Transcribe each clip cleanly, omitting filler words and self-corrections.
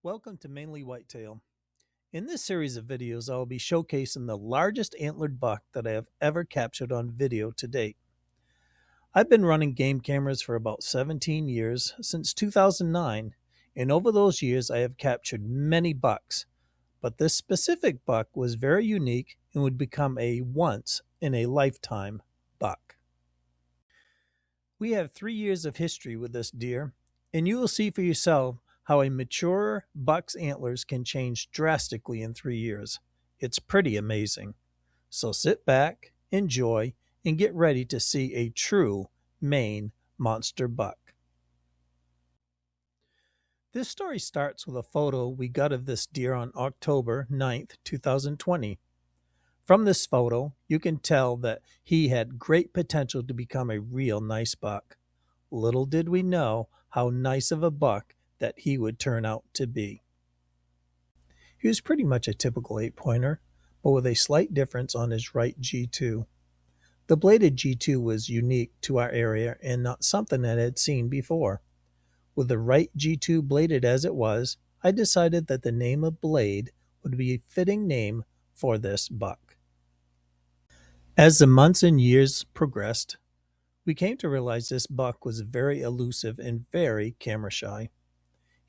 Welcome to Mainly Whitetail. In this series of videos, I will be showcasing the largest antlered buck that I have ever captured on video to date. I've been running game cameras for about 17 years, since 2009, and over those years I have captured many bucks, but this specific buck was very unique and would become a once-in-a-lifetime buck. We have 3 years of history with this deer, and you will see for yourself how a mature buck's antlers can change drastically in 3 years. It's pretty amazing. So sit back, enjoy, and get ready to see a true Maine monster buck. This story starts with a photo we got of this deer on October 9th, 2020. From this photo, you can tell that he had great potential to become a real nice buck. Little did we know how nice of a buck that he would turn out to be. He was pretty much a typical 8-pointer, but with a slight difference on his right G2. The bladed G2 was unique to our area and not something I had seen before. With the right G2 bladed as it was, I decided that the name of Blade would be a fitting name for this buck. As the months and years progressed, we came to realize this buck was very elusive and very camera shy.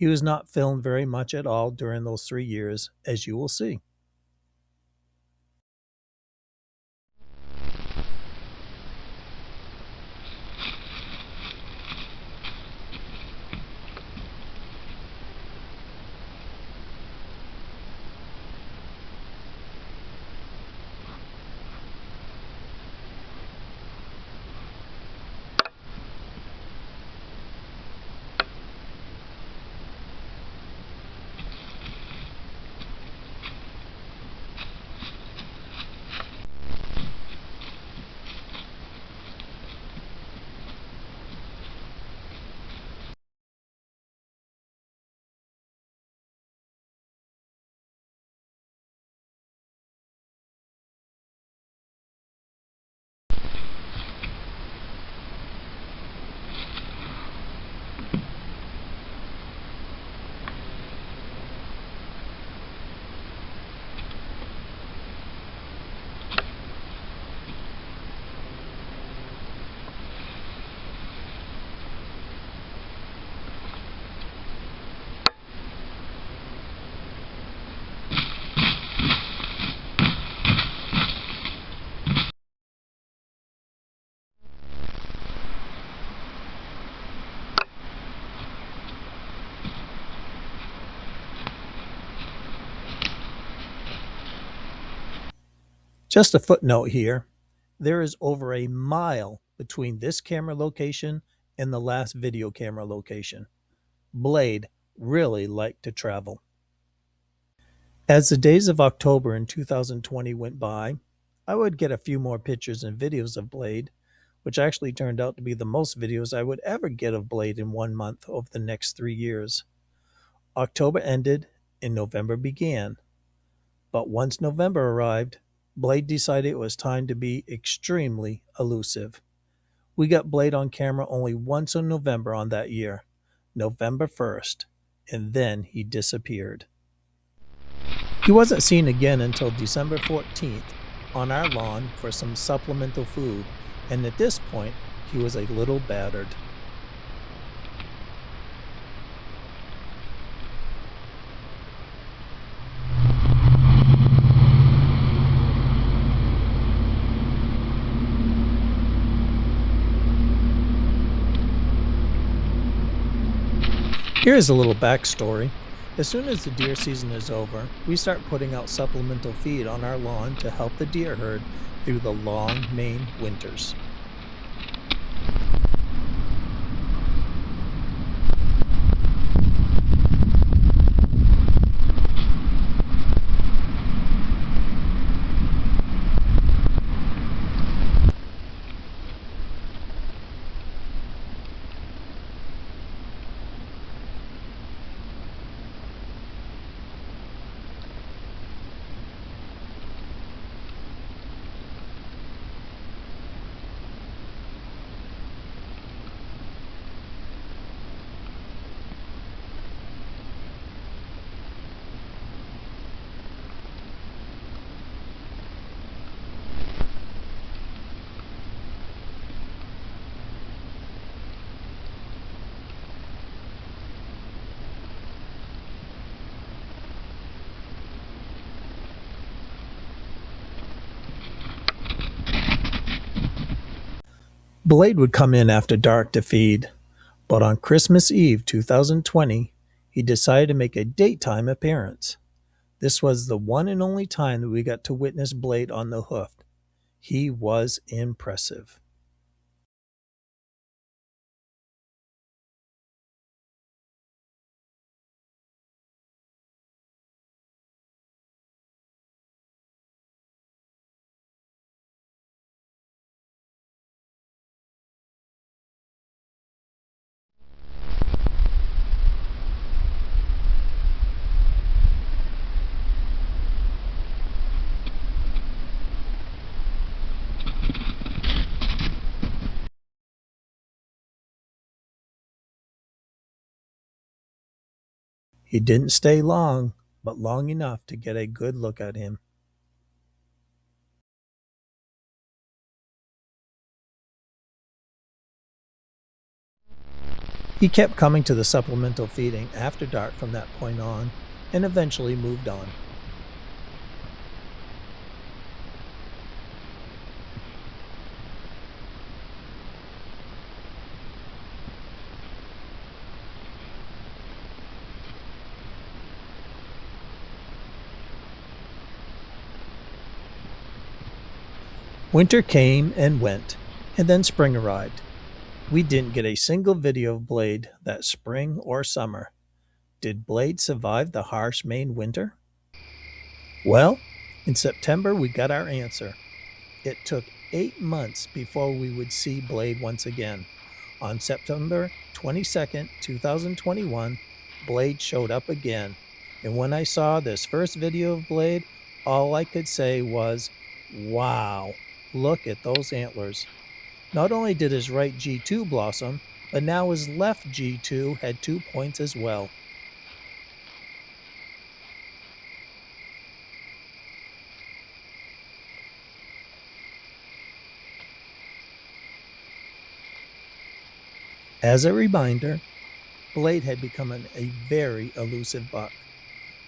He was not filmed very much at all during those 3 years, as you will see. Just a footnote here, there is over a mile between this camera location and the last video camera location. Blade really liked to travel. As the days of October in 2020 went by, I would get a few more pictures and videos of Blade, which actually turned out to be the most videos I would ever get of Blade in 1 month over the next 3 years. October ended and November began. But once November arrived, Blade decided it was time to be extremely elusive. We got Blade on camera only once in November on that year, November 1st, and then he disappeared. He wasn't seen again until December 14th on our lawn for some supplemental food, and at this point, he was a little battered. Here's a little backstory. As soon as the deer season is over, we start putting out supplemental feed on our lawn to help the deer herd through the long Maine winters. Blade would come in after dark to feed, but on Christmas Eve 2020, he decided to make a daytime appearance. This was the one and only time that we got to witness Blade on the hoof. He was impressive. He didn't stay long, but long enough to get a good look at him. He kept coming to the supplemental feeding after dark from that point on, and eventually moved on. Winter came and went, and then spring arrived. We didn't get a single video of Blade that spring or summer. Did Blade survive the harsh Maine winter? Well, in September we got our answer. It took 8 months before we would see Blade once again. On September 22nd, 2021, Blade showed up again. And when I saw this first video of Blade, all I could say was, wow, look at those antlers. Not only did his right G2 blossom, but now his left G2 had 2 points as well. As a reminder, Blade had become a very elusive buck.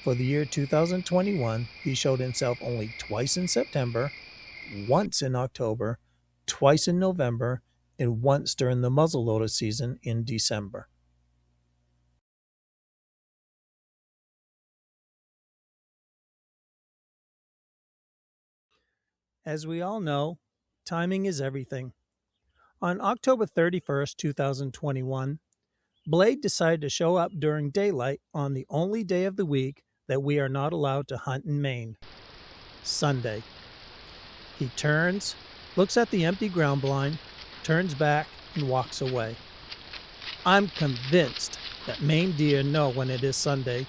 For the year 2021, he showed himself only twice in September, once in October, twice in November, and once during the muzzleloader season in December. As we all know, timing is everything. On October 31st, 2021, Blade decided to show up during daylight on the only day of the week that we are not allowed to hunt in Maine, Sunday. He turns, looks at the empty ground blind, turns back, and walks away. I'm convinced that Maine deer know when it is Sunday.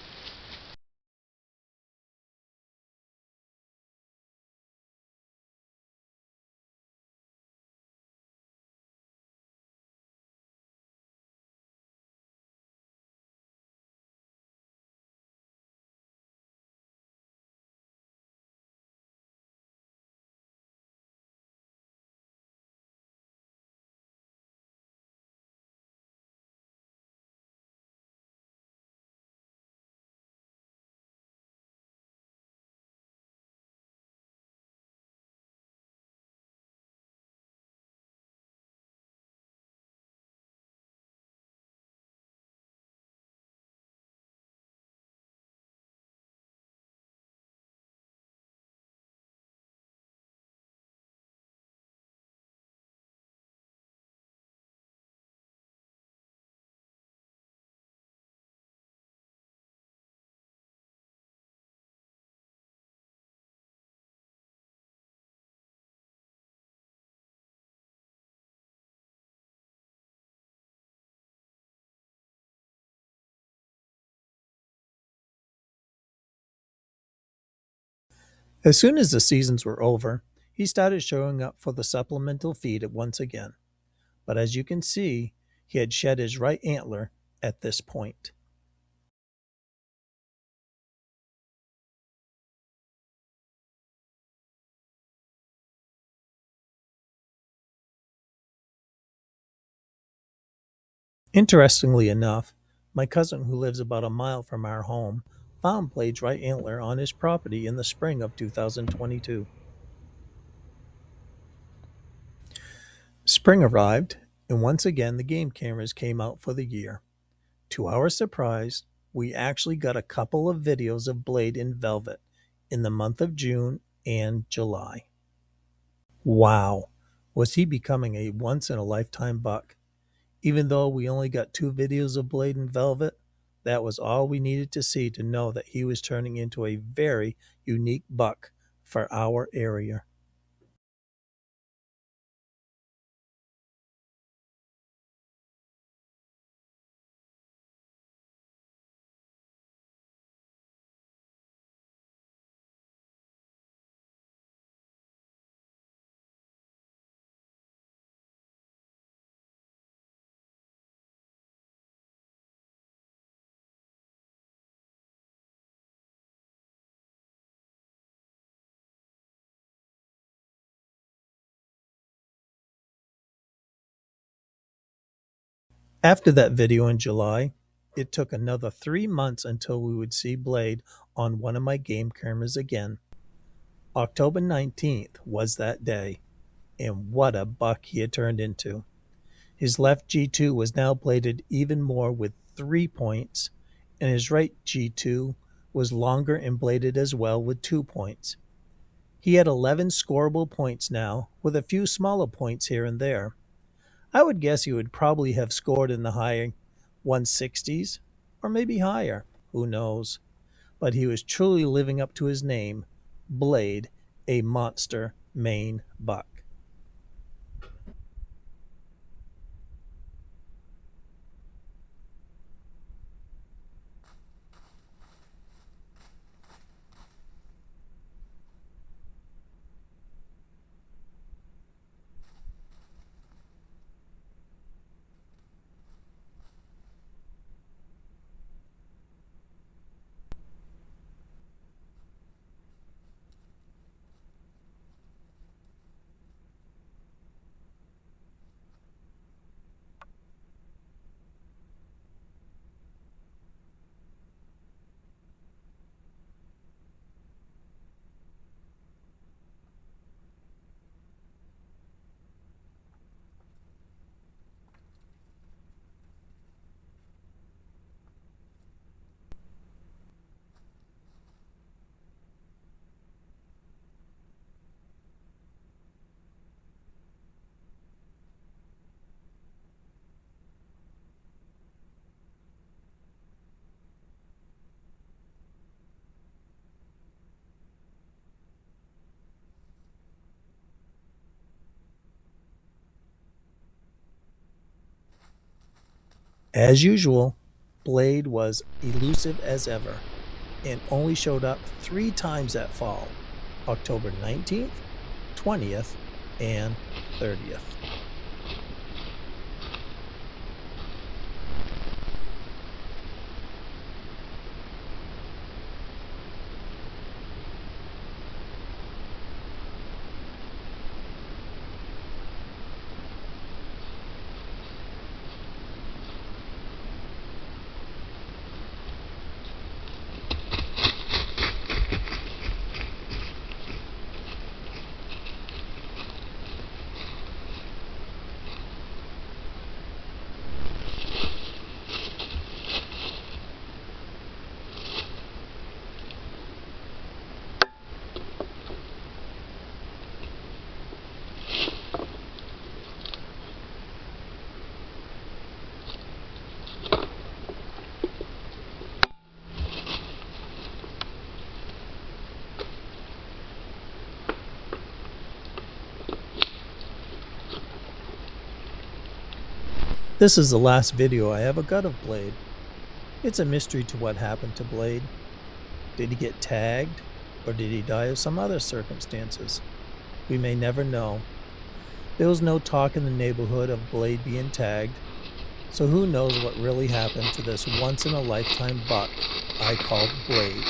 As soon as the seasons were over, he started showing up for the supplemental feed once again. But as you can see, he had shed his right antler at this point. Interestingly enough, my cousin who lives about a mile from our home found Blade's right antler on his property in the spring of 2022. Spring arrived, and once again the game cameras came out for the year. To our surprise, we actually got a couple of videos of Blade in velvet in the month of June and July. Wow, was he becoming a once in a lifetime buck? Even though we only got two videos of Blade in velvet, that was all we needed to see to know that he was turning into a very unique buck for our area. After that video in July, it took another 3 months until we would see Blade on one of my game cameras again. October 19th was that day, and what a buck he had turned into. His left G2 was now bladed even more with 3 points, and his right G2 was longer and bladed as well with 2 points. He had 11 scoreable points now, with a few smaller points here and there. I would guess he would probably have scored in the high 160s, or maybe higher, who knows. But he was truly living up to his name, Blade, a monster Maine buck. As usual, Blade was elusive as ever and only showed up 3 times that fall: October 19th, 20th, and 30th. This is the last video I ever got of Blade. It's a mystery to what happened to Blade. Did he get tagged, or did he die of some other circumstances? We may never know. There was no talk in the neighborhood of Blade being tagged, so who knows what really happened to this once-in-a-lifetime buck I called Blade.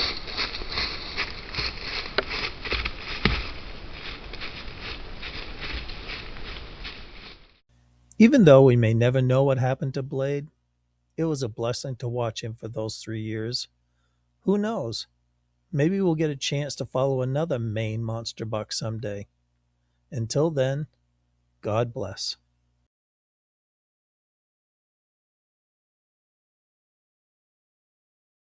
Even though we may never know what happened to Blade, it was a blessing to watch him for those 3 years. Who knows? Maybe we'll get a chance to follow another Maine Monster Buck someday. Until then, God bless.